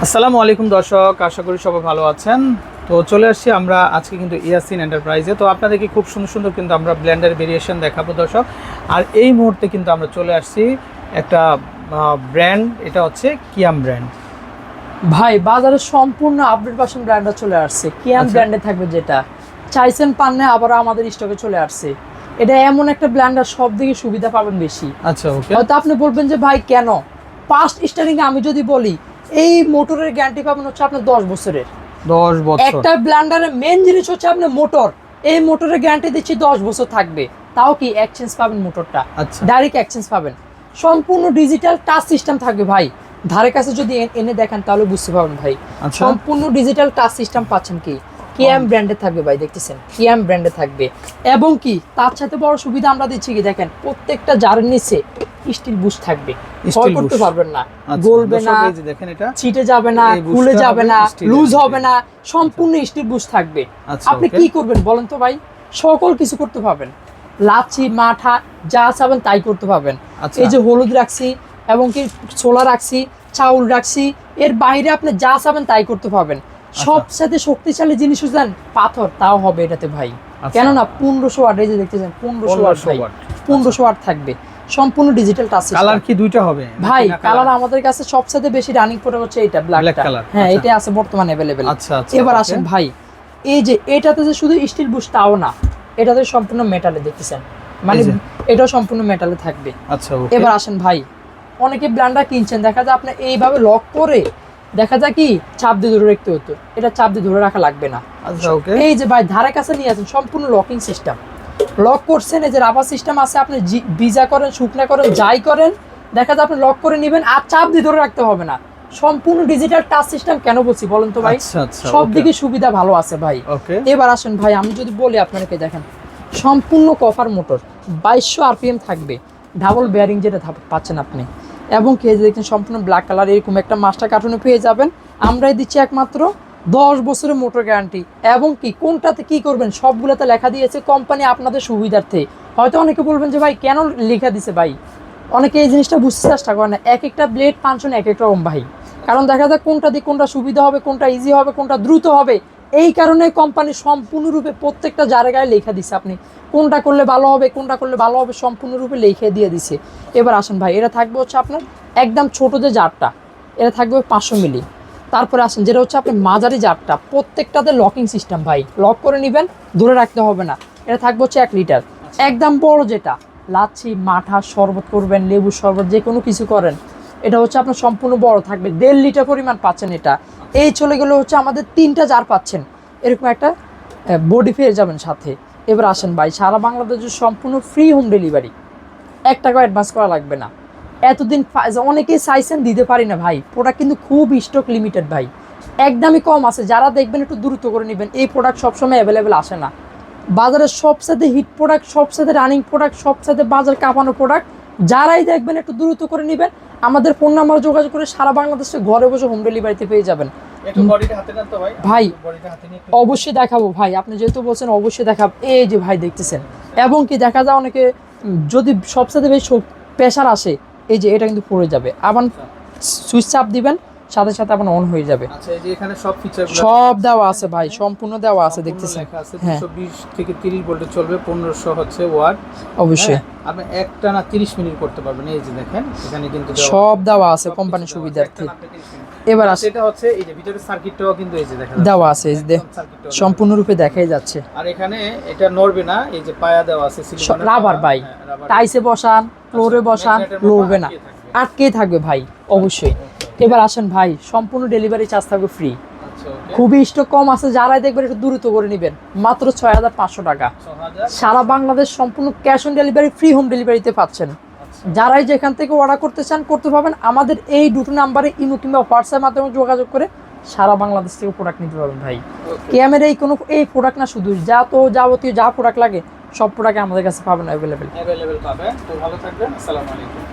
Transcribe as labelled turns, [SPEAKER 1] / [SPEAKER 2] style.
[SPEAKER 1] আসসালামু আলাইকুম দর্শক, আশা করি সবাই ভালো আছেন। তো চলে আসছি আমরা আজকে কিন্তু ইয়াসিন এন্টারপ্রাইজে। তো আপনাদেরকে খুব সুন্দর সুন্দর কিন্তু আমরা ব্লেন্ডার ভেরিয়েশন দেখাবো দর্শক। আর এই মুহূর্তে কিন্তু আমরা চলে আসছি একটা ব্র্যান্ড, এটা হচ্ছে কিয়াম ব্র্যান্ড।
[SPEAKER 2] ভাই বাজারে সম্পূর্ণ আপডেট ভার্সন ব্র্যান্ডটা চলে আসছে। কিয়াম ব্র্যান্ডে থাকবে, যেটা চাইছেন পান্নে আবার আমাদের স্টকে চলে আসছে। এটা এমন একটা ব্র্যান্ডার, সব দিকে সুবিধা পাবেন বেশি।
[SPEAKER 1] আচ্ছা, ওকে।
[SPEAKER 2] হয়তো আপনি বলবেন যে ভাই কেন, ফার্স্ট স্টার্টিং আমি যদি বলি এই মোটরের গ্যারান্টি পাবেন হচ্ছে আপনার 10 বছরের।
[SPEAKER 1] 10 বছর।
[SPEAKER 2] একটা ব্লেন্ডারের মেন জিনিস হচ্ছে আপনার মোটর। এই মোটরের গ্যারান্টি দিচ্ছি 10 বছর থাকবে। তাও কি এক্সচেঞ্জ পাবেন মোটরটা, ডাইরেক্ট এক্সচেঞ্জ পাবেন। সম্পূর্ণ ডিজিটাল টাচ সিস্টেম থাকবে ভাই। ধারে কাছে যদি এনে দেখেন তাহলে বুঝতে পারবেন ভাই। সম্পূর্ণ ডিজিটাল টাচ সিস্টেম পাচ্ছেন কি কিয়াম ব্র্যান্ডে থাকবে ভাই, দেখতেছেন কিয়াম ব্র্যান্ডে থাকবে। এবং কি তার সাথে বড় সুবিধা আমরা দিচ্ছি কি দেখেন, প্রত্যেকটা জারের নিচে স্টিল বুশ থাকবে, ভয় করতে পারবেন না, গলবে না, ছিটে যাবে না, খুলে যাবে না, লুজ হবে না, সম্পূর্ণ স্টিল বুশ থাকবে। আপনি কি করবেন বলেন তো ভাই, সকল কিছু করতে পারবেন। লাচি মাঠা যা চাবেন তাই করতে পারবেন। এই যে হলুদ রাখছি এবং কি ছোলা রাখছি, চাউল রাখছি, এর বাইরে আপনি যা চাবেন তাই করতে পারবেন। সবসাথে শক্তিশালী জিনিস হচ্ছেন পাথর, তাও হবে এটাতে ভাই। কেননা 1500 ওয়াট, এই যে দেখতেছেন 1500 ওয়াট ভাই, 1500 ওয়াট থাকবে, সম্পূর্ণ ডিজিটাল টাচ সিস্টেম।
[SPEAKER 1] কালার কি দুইটা হবে
[SPEAKER 2] ভাই? কালার আমাদের কাছে সবচেয়ে বেশি রানিং প্রোডাক্ট হচ্ছে এটা, ব্ল্যাক কালার। হ্যাঁ, এটা আছে বর্তমানে अवेलेबल।
[SPEAKER 1] আচ্ছা আচ্ছা,
[SPEAKER 2] এবার আসেন ভাই, এই যে এটাতে যে শুধু স্টিল বুশ তাও না, এটাতে সম্পূর্ণ মেটালে দেখতেছেন, মানে এটাও সম্পূর্ণ মেটালে থাকবে।
[SPEAKER 1] আচ্ছা, ওকে।
[SPEAKER 2] এবার আসেন ভাই, অনেকে ব্লেন্ডার কিনছেন, দেখা যায় আপনি এইভাবে লক করে দেখা যায় কি চাপ দিয়ে ধরে রাখতে হতো, এটা চাপ দিয়ে ধরে রাখা লাগবে না।
[SPEAKER 1] আচ্ছা, ওকে।
[SPEAKER 2] এই যে ভাই ধারে কাছে নিয়ে আছেন, সম্পূর্ণ লকিং সিস্টেম, লক করছেন। এই যে রাবার সিস্টেম আছে, আপনি ভিজা করেন শুকনা করেন যাই করেন, দেখা যায় আপনি লক করে নেবেন আর চাপ দিয়ে ধরে রাখতে হবে না। সম্পূর্ণ ডিজিটাল টাচ সিস্টেম। কেন বলছি বলেন তো ভাই, সব দিকে সুবিধা ভালো আছে ভাই। এবার আসেন ভাই, আমি যদি বলি আপনাকে, দেখেন সম্পূর্ণ কপার মোটর, 2200 আরপিএম থাকবে, ডাবল বেয়ারিং যেটা পাচ্ছেন আপনি। এবং কি দেখছেন সম্পূর্ণ ব্ল্যাক কালার, এরকম একটা মাস্টার কার্টুনে পেয়ে যাবেন। আমরাই দিচ্ছি একমাত্র 10 বছরের মোটর গ্যারান্টি। এবং কি কোনটাতে কি করবেন সবগুলোতে লেখা দিয়েছে কোম্পানি আপনাদের সুবিধার্থে। হয়তো অনেকে বলবেন যে ভাই কেন লেখা দিছে ভাই, অনেকে এই জিনিসটা বুঝতে চেষ্টা করে না। এক একটা ব্লেড ফাংশন এক এক রকম ভাই, কারণ দেখা যায় কোনটা দিয়ে কোনটা সুবিধা হবে, কোনটা ইজি হবে, কোনটা দ্রুত হবে। এই কারণে কোম্পানি সম্পূর্ণরূপে প্রত্যেকটা জায়গায় লেখা দিছে, আপনি কোনটা করলে ভালো হবে, কোনটা করলে ভালো হবে, সম্পূর্ণরূপে লিখে দিয়ে দিছে। এবার আসেন ভাই, এটা থাকবে হচ্ছে আপনার একদম ছোট যে জারটা, এটা থাকবে 500 মিলি। তারপরে আসেন যেটা হচ্ছে আপনি মাঝারি জারটা, প্রত্যেকটাতে লকিং সিস্টেম ভাই, লক করে নেবেন, ধরে রাখতে হবে না। এটা থাকবে হচ্ছে 1 লিটার। একদম বড় যেটা লাচ্ছি মাঠা শরবত করবেন, লেবু শরবত যে কোনো কিছু করেন, এটা হচ্ছে আপনার সম্পূর্ণ বড় থাকবে, 1.5 লিটার পরিমাণ পাচ্ছেন এটা। এই চলে গেলে হচ্ছে আমাদের 3টা জার পাচ্ছেন, এরকম একটা বডি পেয়ে যাবেন সাথে। এবার আসেন ভাই, সারা বাংলাদেশে সম্পূর্ণ ফ্রি হোম ডেলিভারি, 1 টাকা অ্যাডভান্স করা লাগবে না। এতদিন অনেকেই চাইছেন দিতে পারি না ভাই, প্রোডাক্ট কিন্তু খুব স্টক লিমিটেড ভাই, একদমই কম আছে। যারা দেখবেন একটু দ্রুত করে নেবেন, এই প্রোডাক্ট সবসময় অ্যাভেলেবেল আসে না। বাজারের সবচেয়ে হিট প্রোডাক্ট, সবচেয়ে রানিং প্রোডাক্ট, সবচেয়ে বাজার কাঁপানো প্রোডাক্ট, যারাই দেখবেন একটু দ্রুত করে নেবেন। আমাদের ফোন নাম্বার যোগাযোগ করে সারা বাংলাদেশে ঘরে বসে হোম ডেলিভারিতে পেয়ে যাবেন। ভাই অবশ্যই দেখাবো ভাই, আপনি যেহেতু বলছেন অবশ্যই দেখাবো। এই যে ভাই দেখতেছেন, এবং কি দেখা যায় অনেকে যদি সবচেয়ে বেশি প্রেশার আসে, এই যে এটা কিন্তু পড়ে যাবে, আবার সুইচ চাপ দিবেন সাথে সাথে আপনার অন হয়ে যাবে।
[SPEAKER 1] আচ্ছা, এই যে এখানে সব ফিচারগুলো
[SPEAKER 2] সব দেওয়া আছে ভাই, সম্পূর্ণ দেওয়া আছে, দেখতেছেন।
[SPEAKER 1] হ্যাঁ, 220 থেকে 30 ভোল্টে চলবে, 1500 হচ্ছে ওয়াট।
[SPEAKER 2] অবশ্যই
[SPEAKER 1] আপনি একটানা 30 মিনিট করতে পারবেন। এই যে দেখেন এখানে কিন্তু
[SPEAKER 2] সব দেওয়া আছে কোম্পানির সুবিধার্থে। এবার আসে
[SPEAKER 1] এটা হচ্ছে এই যে ভিতরে সার্কিটটাও কিন্তু এই যে দেখা যাচ্ছে
[SPEAKER 2] দেওয়া আছে, এই যে সম্পূর্ণরূপে দেখাই যাচ্ছে।
[SPEAKER 1] আর এখানে এটা নড়বে না, এই যে পায়া দেওয়া আছে সিলিকনের
[SPEAKER 2] রাবার ভাই, টাইসে বসান, ফ্লোরে বসান, লড়বে না, আটকে থাকবে ভাই অবশ্যই। এবার আসেন ভাই, সম্পূর্ণ ডেলিভারি চার্জ থাকবে ফ্রি। খুবই স্টক কম আছে, যারাই দেখবেন একটু দ্রুত করে নেবেন, মাত্র 6500 টাকা। সারা বাংলাদেশ সম্পূর্ণ cash on delivery, free home ডেলিভারিতে পাচ্ছেন। যারাই যেখান থেকে অর্ডার করতে চান করতে পারবেন। আমাদের এই দুটো নাম্বারে ইমো কিংবা হোয়াটসঅ্যাপ মাধ্যমে যোগাযোগ করে সারা বাংলাদেশ থেকে প্রোডাক্ট নিতে পারবেন ভাই। কিয়ামের এই প্রোডাক্ট না, শুধু যাবতীয় যা প্রোডাক্ট লাগে সব প্রোডাক্ট আমাদের কাছে পাবেন, অ্যাভেলেবেল
[SPEAKER 1] পাবেন। তো ভালো থাকবেন, আসসালামু আলাইকুম।